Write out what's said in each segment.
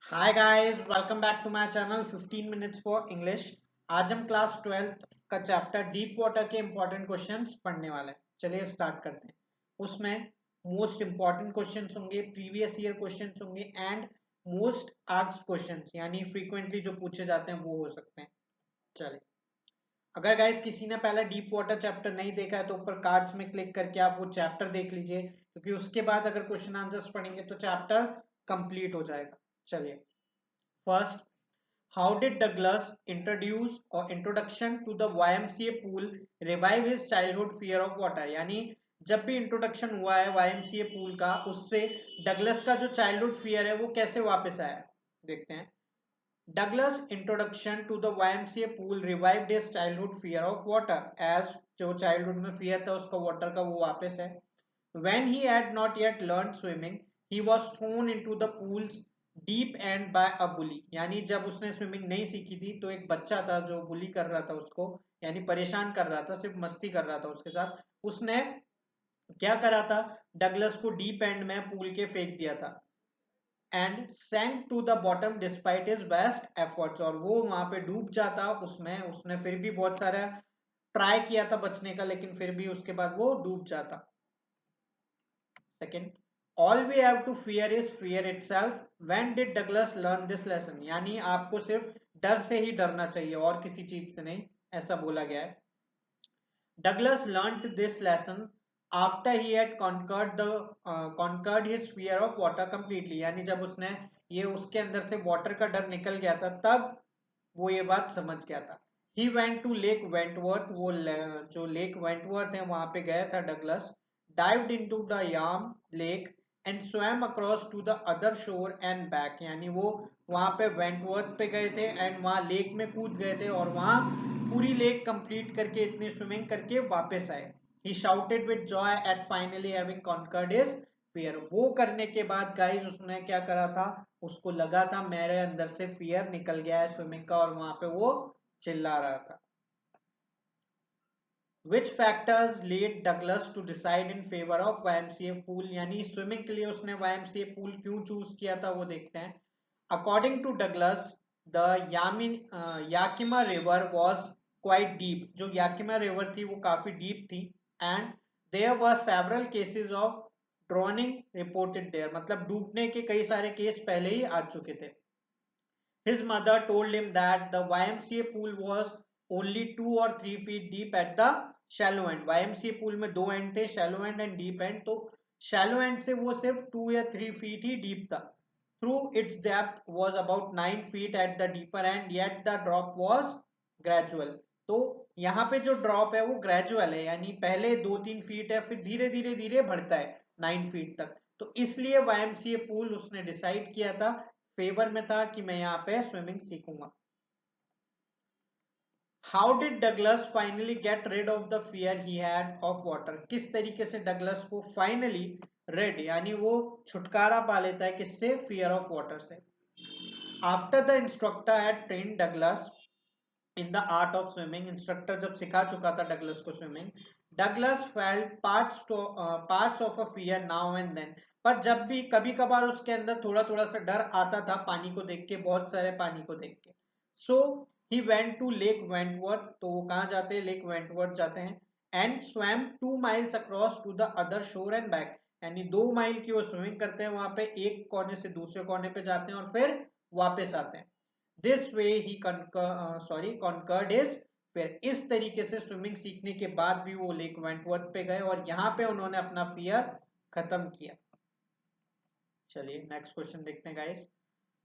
Hi guys, welcome back to my channel 15 minutes for English. आज हम class 12th का chapter deep water के important questions पढ़ने वाले हैं। चलिए स्टार्ट करते हैं। उसमें मोस्ट इंपॉर्टेंट क्वेश्चंस होंगे, प्रीवियस ईयर क्वेश्चंस होंगे एंड मोस्ट आस्क्ड क्वेश्चंस, यानी फ्रीक्वेंटली जो पूछे जाते हैं वो हो सकते हैं। चलिए, अगर गाइस किसी ने पहले डीप वाटर चैप्टर नहीं देखा है तो ऊपर कार्ड्स में क्लिक करके आप वो चैप्टर देख लीजिए, क्योंकि उसके बाद अगर क्वेश्चन आंसर्स पढ़ेंगे तो चैप्टर कंप्लीट हो जाएगा। चलिए, first, how did Douglas introduce or introduction to the YMCA pool revive his childhood fear of water? यानी जब भी इंट्रोडक्शन हुआ है YMCA पूल का, उससे डगलस का जो चाइल्डहुड फियर है वो कैसे वापस आया, देखते हैं। Douglas introduction to the YMCA pool revived his childhood fear of water, as जो चाइल्डहुड में फियर था उसका वाटर का वो वापस है। When he had not yet learned swimming, he was thrown into the pool's deep end by a bully। यानी जब उसने स्विमिंग नहीं सीखी थी तो एक बच्चा था जो बुली कर रहा था उसको, यानी परेशान कर रहा था, सिर्फ मस्ती कर रहा था उसके साथ। उसने क्या करा था, डगलस को डीप एंड में पूल के फेंक दिया था। And sank to the bottom despite his best efforts, और वो वहां पे डूब जाता उसमें। उसने फिर भी बहुत सारा ट्राई किया था बचने का, लेकिन फिर भी उसके बाद वो डूब जाता। Second, all we have to fear is fear itself. When did Douglas learn this lesson? यानी आपको सिर्फ डर से ही डरना चाहिए और किसी चीज से नहीं, ऐसा बोला गया है। Douglas learned this lesson after he had conquered his fear of water completely. यानी जब उसने ये उसके अंदर से वाटर का डर निकल गया था तब वो ये बात समझ गया था। He went to lake Wentworth, वो जो लेक वेंटवर्थ है वहां पे गया था Douglas. Dived into the yam lake and swam across to the other shore and back. यानी वो वहां पे वेंटवर्थ पे गए थे एंड वहां लेक में कूद गए थे और वहां पूरी लेक कंप्लीट करके, इतनी स्विमिंग करके वापस आए। He shouted with joy at finally having conquered his fear. वो करने के बाद गाइस उसने क्या करा था, उसको लगा था मेरे अंदर से फियर निकल गया है स्विमिंग का, और वहां पे वो चिल्ला रहा था। Which factors lead Douglas to decide in favor of YMCA pool? यानी स्विमिंग के लिए उसने YMCA पूल क्यों चूज किया था वो देखते हैं। According to Douglas, the Yakima River was quite deep। जो याकिमा रिवर थी वो काफी डीप थी। And there were several cases of drowning reported there। मतलब डूबने के कई सारे केस पहले ही आ चुके थे। His mother told him that the YMCA pool was only 2 or 3 feet deep at the shallow end। YMCA pool में दो एंड थे, shallow end and deep end। तो shallow end से वो सिर्फ 2 या 3 feet ही डीप था। Through its depth was about 9 feet at the deeper end, yet the drop was gradual। तो यहाँ पे जो ड्रॉप है वो ग्रेजुअल है, यानी पहले 2-3 फीट है, फिर धीरे धीरे धीरे बढ़ता है 9 फीट तक। तो इसलिए YMCA पूल उसने डिसाइड किया था, फेवर में था कि मैं यहाँ पे स्विमिंग सीखूंगा। How did Douglas finally get rid of the fear he had of water? किस तरीके से डगलस को फाइनली रिड, यानी वो छुटकारा पा लेता है किससे, फियर ऑफ वाटर से। After the instructor had train Douglas in the art of swimming, instructor जब सिखा चुका था डगलस को swimming, Douglas felt parts of a fear now and then. पर जब भी कभी कभार उसके अंदर थोड़ा थोड़ा सा डर आता था पानी को देख के, बहुत सारे पानी को देख के। So he went to lake Wentworth, तो वो कहाँ जाते हैं, लेक वेंटवर्थ जाते हैं। And swam 2 miles across to the other shore and back. यानी 2 माइल की वो स्विमिंग करते हैं वहां पे, एक कोने से दूसरे कोने पे जाते हैं और फिर वापस आते हैं। This way he conquered his fear. इस तरीके से स्विमिंग सीखने के बाद भी वो लेक वेंटवर्थ पे गए और यहाँ पे उन्होंने अपना फियर खत्म किया। चलिए नेक्स्ट क्वेश्चन देखते हैं guys.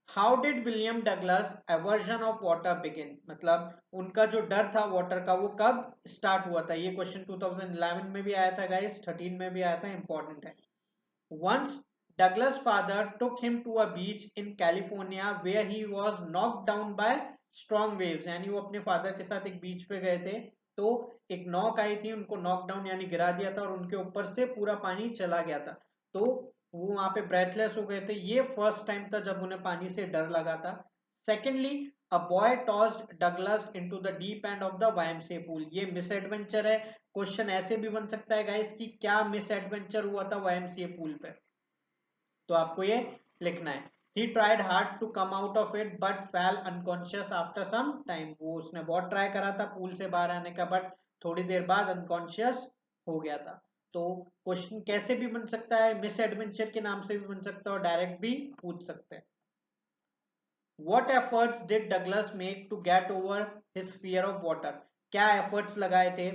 How did William Douglas aversion of water begin? मतलब उनका जो डर था वाटर का वो कब स्टार्ट हुआ था? ये क्वेश्चन 2011 में भी आया था गाइस, 13 में भी आया था, इंपॉर्टेंट है। Once, Douglas' father took him to a beach in California where he was knocked down by strong waves। यानी वो अपने फादर के साथ एक बीच पे गए थे, तो एक नॉक आई थी, उनको नॉक डाउन यानी गिरा दिया था और उनके ऊपर से पूरा पानी चला गया था। तो वो वहां पे ब्रेथलेस हो गए थे। ये फर्स्ट टाइम था जब उन्हें पानी से डर लगा था। Secondly, a boy tossed Douglas into the deep and of the YMCA pool. ये मिस एडवेंचर है। क्वेश्चन ऐसे भी बन सकता है गाइस कि क्या मिस एडवेंचर हुआ था वाईएमसीए पूल पे, तो आपको ये लिखना है। He tried hard to come out of it but fell unconscious after some time. वो उसने बहुत ट्राई करा था पूल से बाहर आने का, बट थोड़ी देर बाद अनकॉन्शियस हो गया था. तो क्वेश्चन कैसे भी बन सकता है, मिस एडवेंचर के नाम से भी बन सकता है और डायरेक्ट भी पूछ सकते हैं. What efforts did Douglas make to get over his fear of water? क्या एफर्ट्स लगाए थे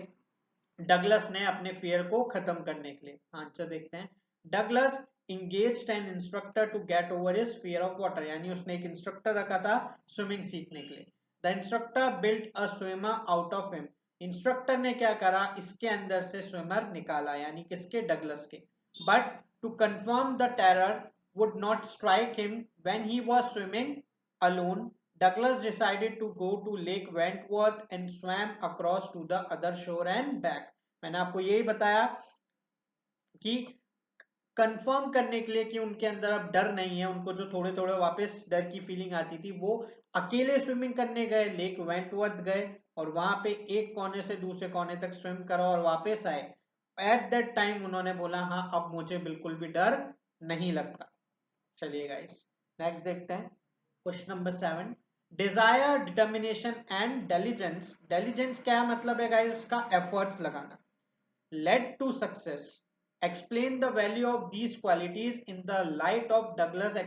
डगलस ने अपने फियर को खत्म करने के लिए? आंसर देखते हैं. Douglas engaged an instructor to get over his fear of water, यानी उसने एक इंस्ट्रक्टर रखा था स्विमिंग सीखने के लिए. The instructor built a swimmer out of him. Instructor ने क्या करा, इसके अंदर से स्विमर निकाला, यानी किसके, डगलस के. But to confirm the terror would not strike him when he was swimming alone, Douglas decided to go to Lake Wentworth and swam across to the other shore and back. मैंने आपको यही बताया कि confirm करने के लिए कि उनके अंदर अब डर नहीं है, उनको जो थोड़े थोड़े वापस डर की फीलिंग आती थी, वो अकेले स्विमिंग करने गए, लेक वेंटवर्थ गए और वहां पे एक कोने से दूसरे कोने तक स्विम करा और वापस आए. एट दैट टाइम उन्होंने बोला हाँ अब मुझे बिल्कुल भी डर नहीं लगता. चलिए गाइस नेक्स्ट देखते हैं. Question number 7. Desire, determination and diligence. Diligence क्या मतलब है गाइस, उसका एफर्ट्स लगाना. Led to success. Explain the value of these qualities in the light of Douglas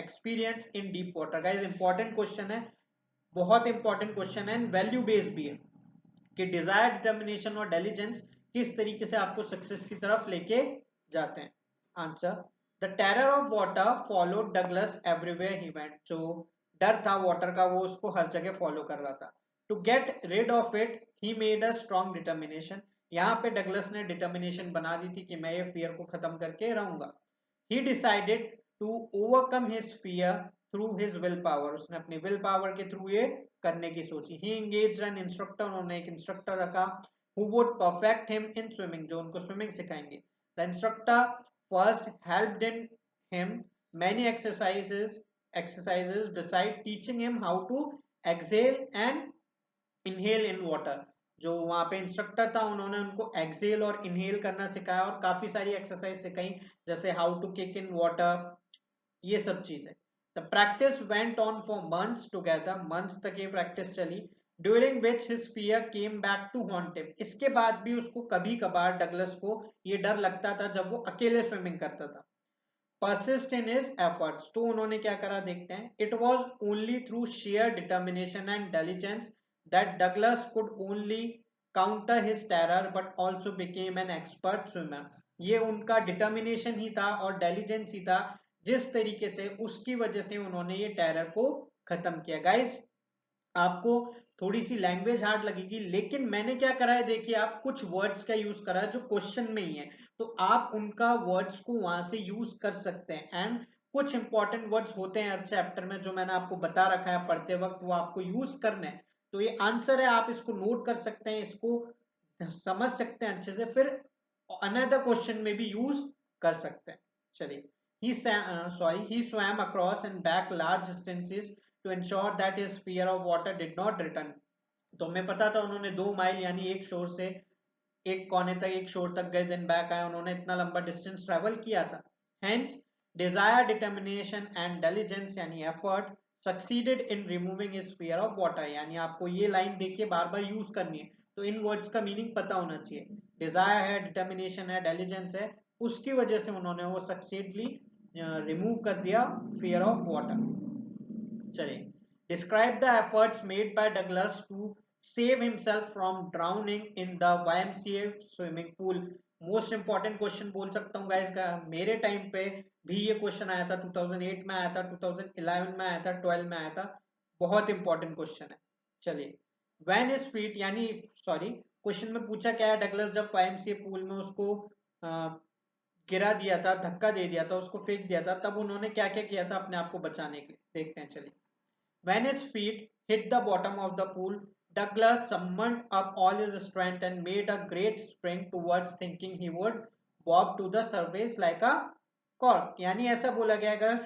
experience in deep water. Guys important question है, बहुत important question है, value based भी है कि डिजायर, डिटर्मिनेशन और डेलिजेंस किस तरीके से आपको सक्सेस की तरफ लेके जाते हैं. Answer. The terror of water followed Douglas everywhere he went. जो डर था वाटर का वो उसको हर जगह फॉलो कर रहा था. To get rid of it he made a strong determination. यहाँ पे डगलस ने डिटर्मिनेशन बना दी थी कि मैं ये फियर को खत्म करके रहूंगा. He decided to overcome his fear through his will power. उसने अपनी विल पावर के थ्रू ये करने की सोची. He engaged an instructor. उन्होंने एक इंस्ट्रक्टर रखा who would perfect him in swimming, जो उनको स्विमिंग सिखाएंगे. The instructor first helped in him many exercises beside teaching him how to exhale and inhale in water. जो वहां पे इंस्ट्रक्टर था उन्होंने उनको एक्सेल और इनहेल करना सिखाया और काफी सारी एक्सरसाइज सिखाई, जैसे how to kick in water, ये सब चीजें. The practice went on for months together. Months तक ये प्रैक्टिस चली. During which his fear came back to haunt him. इसके बाद भी उसको कभी कभार डगलस को ये डर लगता था जब वो अकेले स्विमिंग करता था. persist in his efforts. तो उन्होंने क्या करा देखते हैं. It was only through sheer determination and diligence that Douglas could only counter his terror but also became an expert swimmer. ये उनका डिटर्मिनेशन ही था और डेलिजेंस ही था जिस तरीके से उसकी वजह से उन्होंने ये टेरर को खत्म किया. गाइस आपको थोड़ी सी लैंग्वेज हार्ड लगेगी, लेकिन मैंने क्या करा है देखिए, आप कुछ वर्ड्स का यूज करा है जो क्वेश्चन में ही है, तो आप उनका वर्ड्स को वहां से यूज कर सकते हैं. एंड कुछ इंपॉर्टेंट वर्ड्स होते हैं हर चैप्टर में जो मैंने आपको बता रखा है पढ़ते वक्त, वो आपको यूज करना है. तो ये आंसर है, आप इसको नोट कर सकते हैं, इसको समझ सकते हैं अच्छे से, फिर अनदर क्वेश्चन में भी यूज कर सकते हैं. चलिए. He swam across and back large distances to ensure that his fear of water did not return. तो हमें पता था उन्होंने 2 माइल यानी एक शोर से एक कोने तक, एक शोर तक गए, देन बैक आए, उन्होंने इतना लंबा डिस्टेंस ट्रेवल किया था. Hence, desire, determination and diligence यानी effort succeeded in removing his fear of water. यानी आपको ये लाइन देखिए बार बार यूज करनी है, तो इन वर्ड्स का मीनिंग पता होना चाहिए. डिजायर है, डिटर्मिनेशन है, डेलिजेंस है, उसकी वजह से उन्होंने वो सक्सेसफुली रिमूव कर दिया फियर ऑफ वाटर. चलिए. Describe the efforts made by Douglas to save himself from drowning in the YMCA swimming pool. Most important question बोल सकता हूँ गाइस का, मेरे टाइम पे भी ये क्वेश्चन आया था, 2008 में आया था, 2011 में आया था, 12 में आया था. बहुत इंपॉर्टेंट क्वेश्चन है. चलिए. व्हेन इज फीट यानी सॉरी, क्वेश्चन में पूछा क्या है, डगलस जब YMCA पूल में उसको गिरा दिया था, धक्का दे दिया था, उसको फेंक दिया था, तब उन्होंने क्या क्या किया था अपने आप को बचाने के लिए, देखते हैं. चलिए. When his feet hit the bottom of the pool, Douglas summoned up all his strength and made a great spring towards, thinking he would bob to the surface like a cork. यानी ऐसा बोला गया है,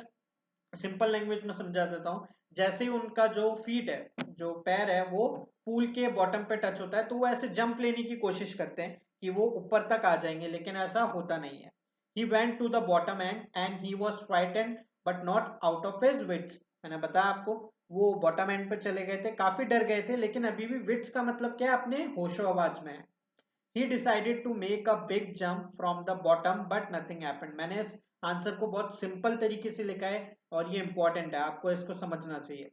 simple language में समझा देता हूँ. जैसे ही उनका जो फीट है, जो पैर है, वो पूल के बॉटम पे टच होता है, तो वो ऐसे जंप लेने की कोशिश करते हैं कि वो ऊपर तक आ जाएंगे, लेकिन ऐसा होता नहीं है. He went to the bottom end and he was frightened but not out of his wits. मैंने बताया आपको वो बॉटम एंड पे चले गए थे, काफी डर गए थे, लेकिन अभी भी विट्स का मतलब क्या है, अपने होशो आवाज में है। He decided to make a big jump from the bottom but nothing happened। मैंने इस आंसर को बहुत सिंपल तरीके से लिखा है और ये इंपॉर्टेंट है, आपको इसको समझना चाहिए।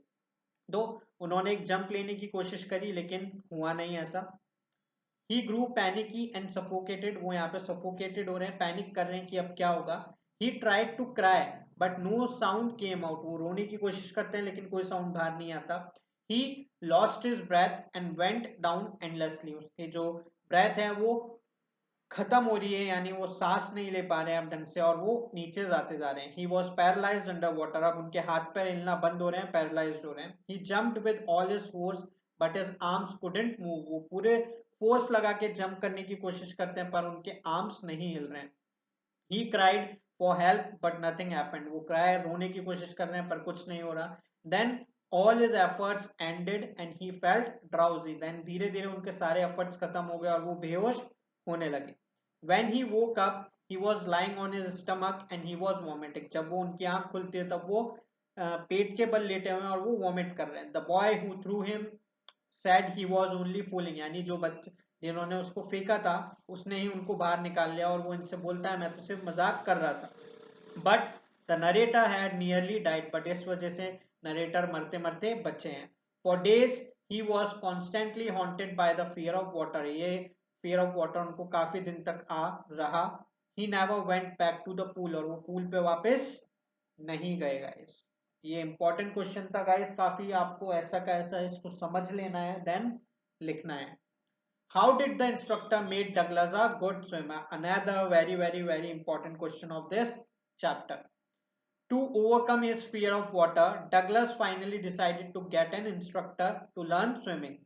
तो उन्होंने एक जंप लेने की कोशिश करी लेकिन हुआ नहीं ऐसा। He grew panicky and suffocated। वो यहाँ पे suffocated हो रहे हैं, पैनिक कर रहे हैं कि अब क्या होगा। He tried to cry but no sound came out। वो रोने की कोशिश करते हैं लेकिन कोई साउंड बाहर नहीं आता। He lost his breath and went down endlessly। उसके जो ब्रेथ है वो खत्म हो रही है, यानी वो सांस नहीं ले पा रहे हैं अब ढंग से और वो नीचे जाते जा रहे हैं। He was paralysed under water. अब उनके हाथ पैर हिलना बंद हो रहे हैं, पैरालाइज्ड हो रहे हैं। He jumped with all his force but his arms couldn't move. वो पूरे फोर्स लगा के जंप करने की कोशिश करते हैं पर उनके आर्म्स नहीं हिल रहे हैं। He cried for help but nothing happened. वो क्राई रोने की कोशिश कर रहे हैं पर कुछ नहीं हो रहा। Then all his efforts ended and he felt drowsy. Then धीरे धीरे उनके सारे एफर्ट्स खत्म हो गए और वो बेहोश होने लगे। When he woke up, he was lying on his stomach and he was vomiting। जब वो उनकी आंख खुलती है तब वो पेट के बल लेटे हुए हैं और वो वॉमिट कर रहे हैं। The boy who threw him said he was only fooling। यानी जो बच्चे जिन्होंने उसको फेंका था उसने ही उनको बाहर निकाल लिया और वो इनसे बोलता है मैं तो सिर्फ मजाक कर रहा था। But the narrator had nearly died. बट इस वजह से नरेटर मरते मरते बचे हैं। For days he was constantly haunted by the fear of water. ये फियर ऑफ वाटर उनको काफी दिन तक आ रहा। He never went back to the pool. और वो पूल पे वापस नहीं गए गाइस। ये इंपॉर्टेंट क्वेश्चन था गाइस, काफी आपको ऐसा का ऐसा इसको समझ लेना है देन लिखना है। How did the instructor made Douglas a good swimmer? Another very important question of this chapter. To overcome his fear of water, Douglas finally decided to get an instructor to learn swimming।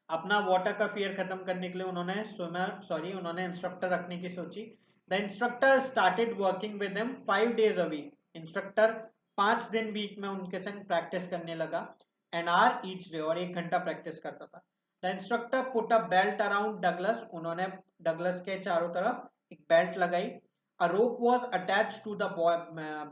अपना water का fear खत्म करने के लिए उन्होंने instructor रखने की सोची। The instructor started working with him 5 days a week। Instructor 5 दिन वीक में उनके संग प्रैक्टिस करने लगा। An hour each day. और 1 घंटा प्रैक्टिस करता था। The instructor put a belt around Douglas. उन्होंने डगलस के चारों तरफ एक बेल्ट लगाई। A rope was attach to the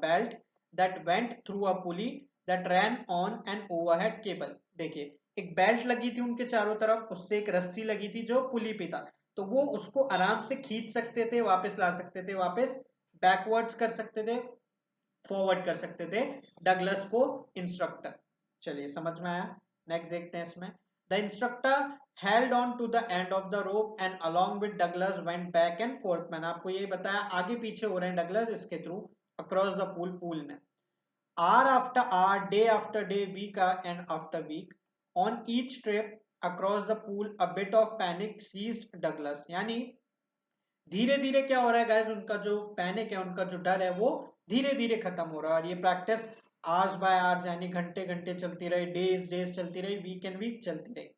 belt that went through a pulley that ran on an overhead cable. देखिए एक बेल्ट लगी थी उनके चारों तरफ, उससे एक रस्सी लगी थी जो पुली पे था, तो वो उसको आराम से खींच सकते थे, वापस ला सकते थे, वापस बैकवर्ड्स कर सकते थे, फॉरवर्ड कर सकते थे डगलस को इंस्ट्रक्टर। चलिए समझ में आया। नेक्स्ट देखते हैं इसमें। The instructor held on to the end of the rope and along with Douglas went back and forth. मैंने आपको यही बताया आगे पीछे हो रहे हैं डगलस इसके थ्रू अक्रॉस द पूल में। hour after hour, day after day, week and after week, on each trip across the pool, a bit of panic seized Douglas। यानी धीरे धीरे क्या हो रहा है गाइस, उनका जो पैनिक है, उनका जो डर है, वो धीरे धीरे खत्म हो रहा है। और ये प्रैक्टिस आवर्स बाय आवर्स यानी घंटे घंटे चलती रही, डेज डेज चलती रही, वीक एंड वीक चलती रही।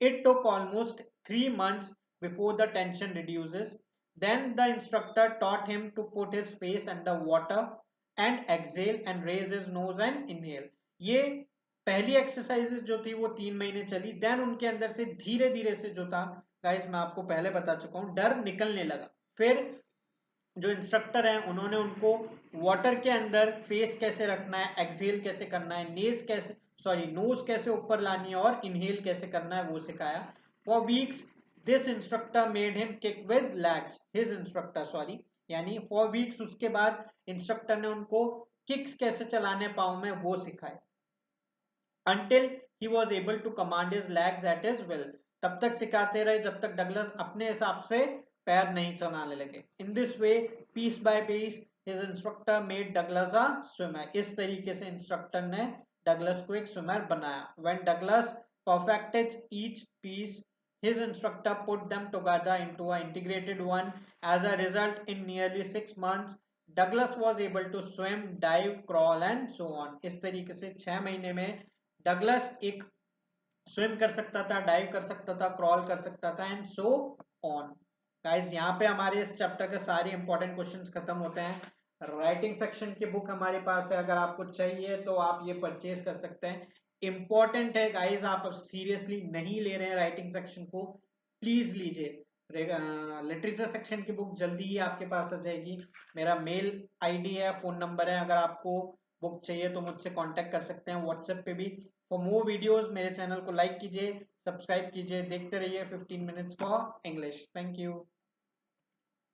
It took almost 3 months before the tension reduces। Then the instructor taught him to put his face under water and exhale and raise his nose and inhale। ये पहली exercises जो थी वो 3 महीने चली। Then उनके अंदर से धीरे धीरे से जो था गाइस, मैं आपको पहले बता चुका हूँ, डर निकलने लगा। फिर जो इंस्ट्रक्टर है उन्होंने उनको वाटर के अंदर फेस कैसे रखना है, एक्सहेल कैसे करना है, नोज कैसे ऊपर लानी है और इनहेल कैसे करना है वो सिखाया। For weeks this instructor made him kick with legs. His instructor sorry यानी फॉर वीक्स उसके बाद इंस्ट्रक्टर ने उनको किक्स कैसे चलाने पाँव में वो सिखाए। until he was able to command his legs at his will। तब तक सिखाते रहे जब तक डगलस अपने हिसाब से पैर नहीं चलाने लगे। In this way piece by piece his instructor made Douglas a swimmer. इस तरीके से इंस्ट्रक्टर ने डगलस को एक स्विमर बनाया। When Douglas perfected each piece his instructor put them together into an integrated one। as a result, in nearly 6 months Douglas was able to swim, dive, crawl and so on। इस तरीके से 6 महीने में Douglas एक swim कर सकता था, dive कर सकता था, क्रॉल कर सकता था एंड सो ऑन। गाइस यहाँ पे हमारे इस चैप्टर के सारे इंपॉर्टेंट क्वेश्चंस खत्म होते हैं। राइटिंग सेक्शन की बुक हमारे पास है, अगर आपको चाहिए तो आप ये परचेज कर सकते हैं। इंपॉर्टेंट है गाइस, आप सीरियसली नहीं ले रहे हैं राइटिंग सेक्शन को, प्लीज लीजिए। लिटरेचर सेक्शन की बुक जल्दी ही आपके पास आ जाएगी। मेरा मेल आईडी है, फ़ोन नंबर है, अगर आपको बुक चाहिए तो मुझसे कांटेक्ट कर सकते हैं व्हाट्सएप पे भी। फॉर मोर वीडियोस मेरे चैनल को लाइक कीजिए, सब्सक्राइब कीजिए, देखते रहिए 15 minutes for English. Thank you.